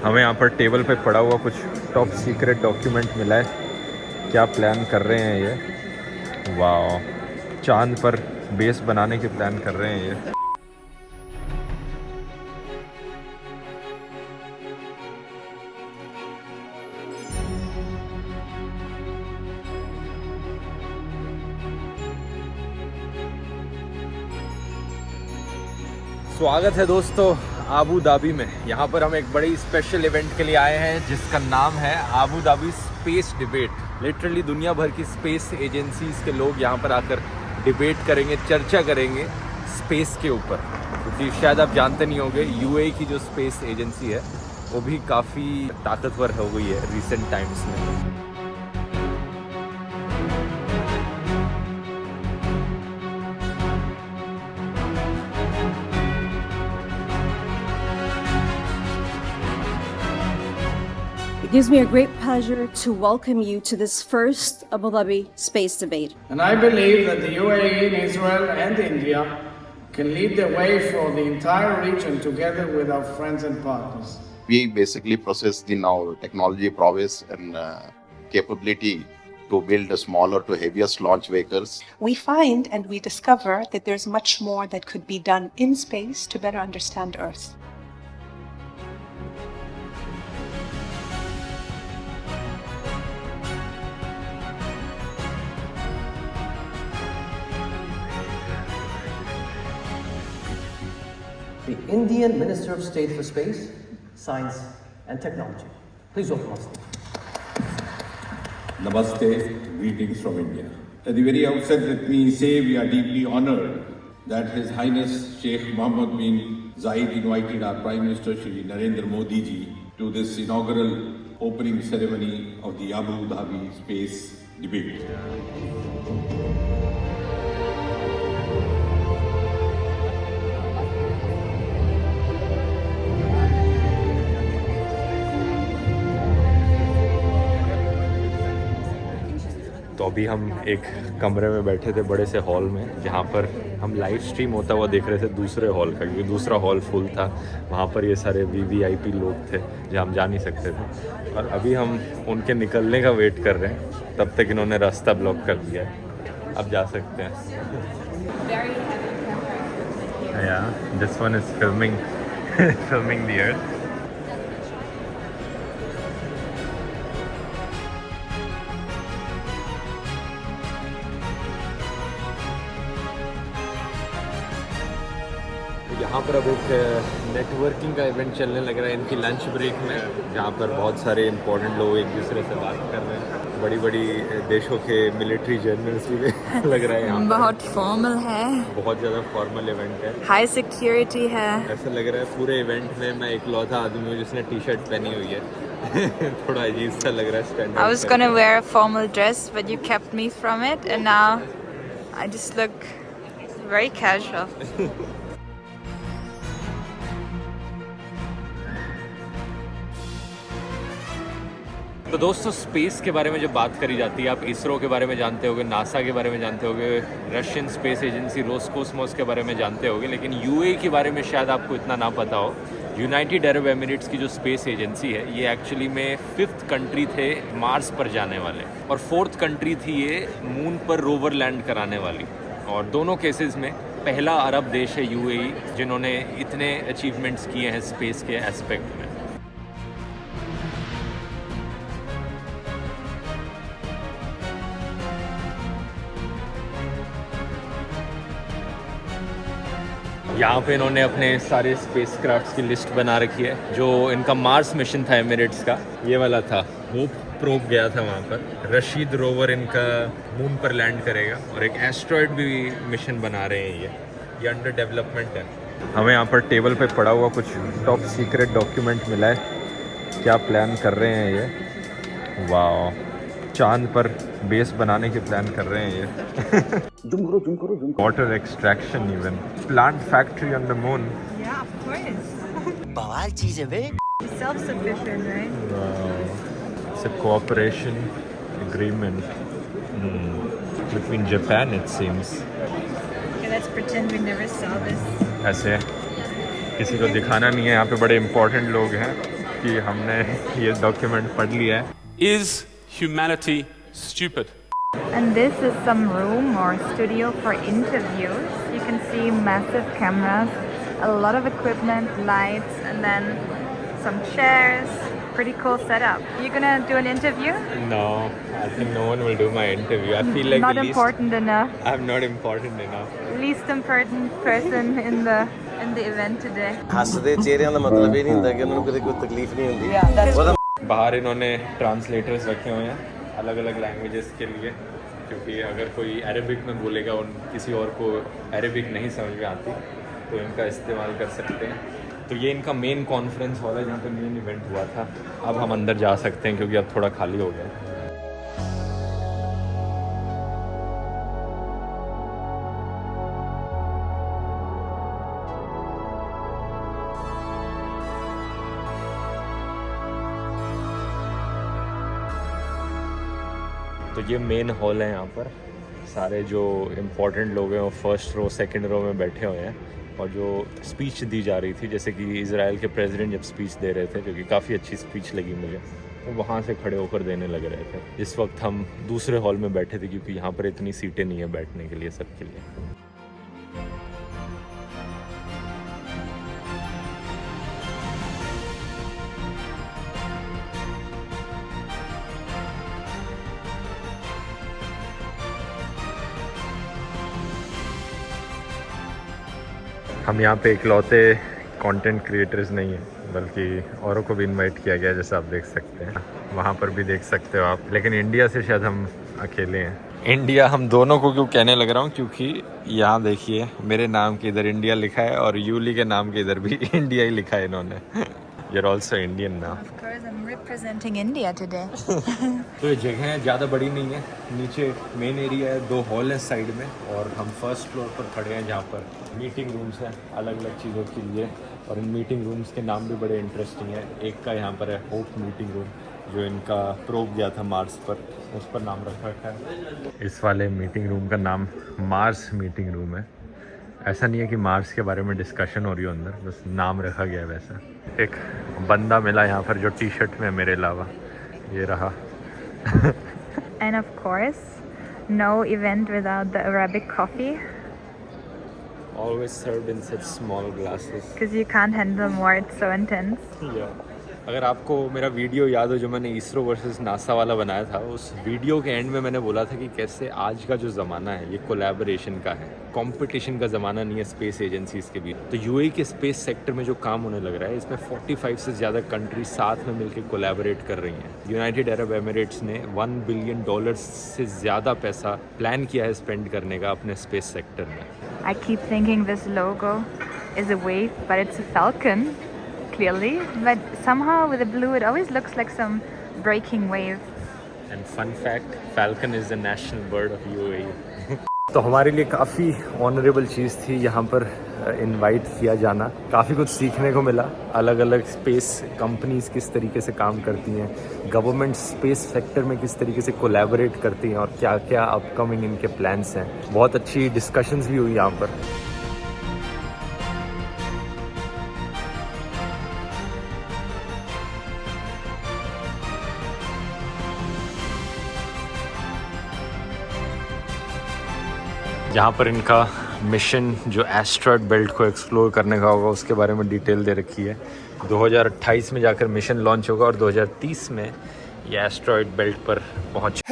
हमें यहाँ पर टेबल पे पड़ा हुआ कुछ टॉप सीक्रेट डॉक्यूमेंट मिला है। क्या प्लान कर रहे हैं ये? वाह, चांद पर बेस बनाने के प्लान कर रहे हैं ये। स्वागत है दोस्तों आबू धाबी में। यहाँ पर हम एक बड़ी स्पेशल इवेंट के लिए आए हैं जिसका नाम है Abu Dhabi space debate. Literally दुनिया भर की स्पेस एजेंसीज के लोग यहाँ पर आकर डिबेट करेंगे, चर्चा करेंगे स्पेस के ऊपर। क्योंकि शायद आप जानते नहीं होंगे, यूएई की जो स्पेस एजेंसी है वो भी काफ़ी ताकतवर हो गई है रिसेंट टाइम्स में। It gives me a great pleasure to welcome you to this first Abu Dhabi space debate. And I believe that the UAE and Israel and India can lead the way for the entire region together with our friends and partners. We basically possess the now technology prowess and capability to build smaller to heaviest launch vehicles. We find and we discover that there's much more that could be done in space to better understand Earth. The Indian Minister of State for Space, Science and Technology. Please welcome us. Namaste, greetings from India. At the very outset, let me say we are deeply honored that His Highness Sheikh Mohammed bin Zayed invited our Prime Minister Shri Narendra Modi ji to this inaugural opening ceremony of the Abu Dhabi Space Debate. तो अभी हम एक कमरे में बैठे थे बड़े से हॉल में, जहाँ पर हम लाइव स्ट्रीम होता हुआ देख रहे थे दूसरे हॉल का, क्योंकि दूसरा हॉल फुल था। वहाँ पर ये सारे वीवीआईपी लोग थे जहाँ हम जा नहीं सकते थे, और अभी हम उनके निकलने का वेट कर रहे हैं। तब तक इन्होंने रास्ता ब्लॉक कर दिया है, अब जा सकते हैं। This one is filming filming the earth. यहाँ पर अब एक नेटवर्किंग का इवेंट चलने लग रहा है इनकी लंच ब्रेक में, जहाँ पर बहुत सारे इंपॉर्टेंट लोग एक दूसरे से बात कर रहे हैं। बड़ी बड़ी देशों के मिलिट्री जनरल्स भी लग रहा है यहाँ। बहुत फॉर्मल है, बहुत ज़्यादा फॉर्मल इवेंट है, हाई सिक्योरिटी है। ऐसा लग रहा है पूरे इवेंट में मैं इकलौता आदमी हूँ जिसने टी शर्ट पहनी हुई है। थोड़ा अजीब सा लग रहा है standard. I was gonna wear a formal dress, but you kept me from it, and now I just look very casual. तो दोस्तों, स्पेस के बारे में जब बात करी जाती है, आप इसरो के बारे में जानते होगे, नासा के बारे में जानते होगे, रशियन स्पेस एजेंसी रोसकोसमोस के बारे में जानते होगे, लेकिन यूएई के बारे में शायद आपको इतना ना पता हो। यूनाइटेड अरब एमिरेट्स की जो स्पेस एजेंसी है, ये एक्चुअली में 5th कंट्री थे मार्स पर जाने वाले, और 4th कंट्री थी ये मून पर रोवर लैंड कराने वाली। और दोनों केसेस में पहला अरब देश है यूएई जिन्होंने इतने अचीवमेंट्स किए हैं स्पेस के एस्पेक्ट में। यहाँ पे इन्होंने अपने सारे स्पेस क्राफ्ट्स की लिस्ट बना रखी है। जो इनका मार्स मिशन था एमिरेट्स का, ये वाला था, होप प्रोब गया था वहाँ पर। रशीद रोवर इनका मून पर लैंड करेगा, और एक एस्ट्रॉयड भी मिशन बना रहे हैं। ये अंडर डेवलपमेंट है। हमें यहाँ पर टेबल पे पड़ा हुआ कुछ टॉप सीक्रेट डॉक्यूमेंट मिला है। क्या प्लान कर रहे हैं ये? वाह, चांद पर बेस बनाने के प्लान कर रहे हैं ये। Zoom करो. Water extraction, even plant factory on the moon. Yeah, of course. बवाल चीज है बे। Self-sufficient, right? It's a cooperation agreement between Japan, it seems. Okay, let's pretend we never saw this. ऐसे किसी को दिखाना नहीं है। यहाँ पे बड़े इम्पोर्टेंट लोग हैं क्योंकि हमने ये डॉक्यूमेंट पढ़ लिया है। Is humanity stupid? And this is some room or studio for interviews. You can see massive cameras, a lot of equipment, lights, and then some chairs. Pretty cool setup. You gonna do an interview? No, I think no one will do my interview. I feel like Not important enough. I'm not important enough. Least important person in the event today. ਹੱਸਦੇ ਚਿਹਰਿਆਂ ਦਾ ਮਤਲਬ ਇਹ ਨਹੀਂ ਹੁੰਦਾ ਕਿ ਉਹਨਾਂ ਨੂੰ ਕਦੇ ਕੋਈ ਤਕਲੀਫ ਨਹੀਂ ਹੁੰਦੀ। बाहर इन्होंने ट्रांसलेटर्स रखे हुए हैं अलग अलग लैंग्वेजेस के लिए, क्योंकि अगर कोई अरेबिक में बोलेगा और किसी और को अरेबिक नहीं समझ में आती तो इनका इस्तेमाल कर सकते हैं। तो ये इनका मेन कॉन्फ्रेंस हॉल है जहाँ पे मेन इवेंट हुआ था। अब हम अंदर जा सकते हैं क्योंकि अब थोड़ा खाली हो गया है। तो ये मेन हॉल है, यहाँ पर सारे जो इम्पोर्टेंट लोग हैं वो फर्स्ट रो सेकंड रो में बैठे हुए हैं और जो स्पीच दी जा रही थी, जैसे कि इजराइल के प्रेसिडेंट जब स्पीच दे रहे थे, जो कि काफ़ी अच्छी स्पीच लगी मुझे, तो वहाँ से खड़े होकर देने लग रहे थे। इस वक्त हम दूसरे हॉल में बैठे थे क्योंकि यहाँ पर इतनी सीटें नहीं है बैठने के लिए सबके लिए। हम यहाँ पे इकलौते कंटेंट क्रिएटर्स नहीं हैं, बल्कि औरों को भी इनवाइट किया गया, जैसा आप देख सकते हैं। वहाँ पर भी देख सकते हो आप, लेकिन इंडिया से शायद हम अकेले हैं। इंडिया हम दोनों को क्यों कहने लग रहा हूँ, क्योंकि यहाँ देखिए मेरे नाम के इधर इंडिया लिखा है और यूली के नाम के इधर भी इंडिया ही लिखा है इन्होंने। You're also Indian now. Of course, I'm representing India today. तो ये जगह ज़्यादा बड़ी नहीं है, नीचे मेन एरिया है, 2 हॉल हैं साइड में और हम फर्स्ट फ्लोर पर खड़े हैं जहाँ पर मीटिंग रूम्स हैं अलग अलग चीज़ों के लिए। और इन मीटिंग रूम्स के नाम भी बड़े इंटरेस्टिंग है। एक का यहाँ पर है होप मीटिंग रूम, जो इनका प्रोब गया था मार्स पर, उस पर नाम रख रखा है। इस वाले मीटिंग रूम का नाम मार्स मीटिंग रूम है। ऐसा नहीं है कि मार्स के बारे में डिस्कशन हो रही हो अंदर, बस नाम रखा गया है वैसा। एक बंदा मिला यहाँ पर जो टी शर्ट में मेरे अलावा, ये रहा। And of course, no event without the Arabic coffee. Always served in such small glasses. Because you can't handle more, it's so intense. Yeah. अगर आपको मेरा वीडियो याद हो जो मैंने इसरो वर्सेस नासा वाला बनाया था, उस वीडियो के एंड में मैंने बोला था कि कैसे आज का जो ज़माना है ये कोलैबोरेशन का है, कंपटीशन का ज़माना नहीं है स्पेस एजेंसीज के बीच। तो यूएई के स्पेस सेक्टर में जो काम होने लग रहा है, इसमें 45 से ज़्यादा कंट्री साथ में मिलकर कोलैबोरेट कर रही हैं। यूनाइटेड अरब एमिरेट्स ने $1 बिलियन से ज़्यादा पैसा प्लान किया है स्पेंड करने का अपने स्पेस सेक्टर में। I keep thinking this logo is a wave, but it's a falcon, clearly. But somehow with the blue, it always looks like some breaking wave. And fun fact, falcon is the national bird of UAE. तो हमारे लिए काफ़ी honourable चीज़ थी यहाँ पर invite किया जाना। काफ़ी कुछ सीखने को मिला, अलग अलग स्पेस कंपनीज किस तरीके से काम करती हैं, गवर्नमेंट स्पेस सेक्टर में किस तरीके से कोलैबोरेट करती हैं और क्या क्या अपकमिंग इनके प्लान्स हैं। बहुत अच्छी डिस्कशंस भी हुई यहाँ पर। यहाँ पर इनका मिशन जो एस्ट्रॉयड बेल्ट को एक्सप्लोर करने का होगा उसके बारे में डिटेल दे रखी है। 2028 में जाकर मिशन लॉन्च होगा और 2030 में ये एस्ट्रॉयड बेल्ट पर पहुँच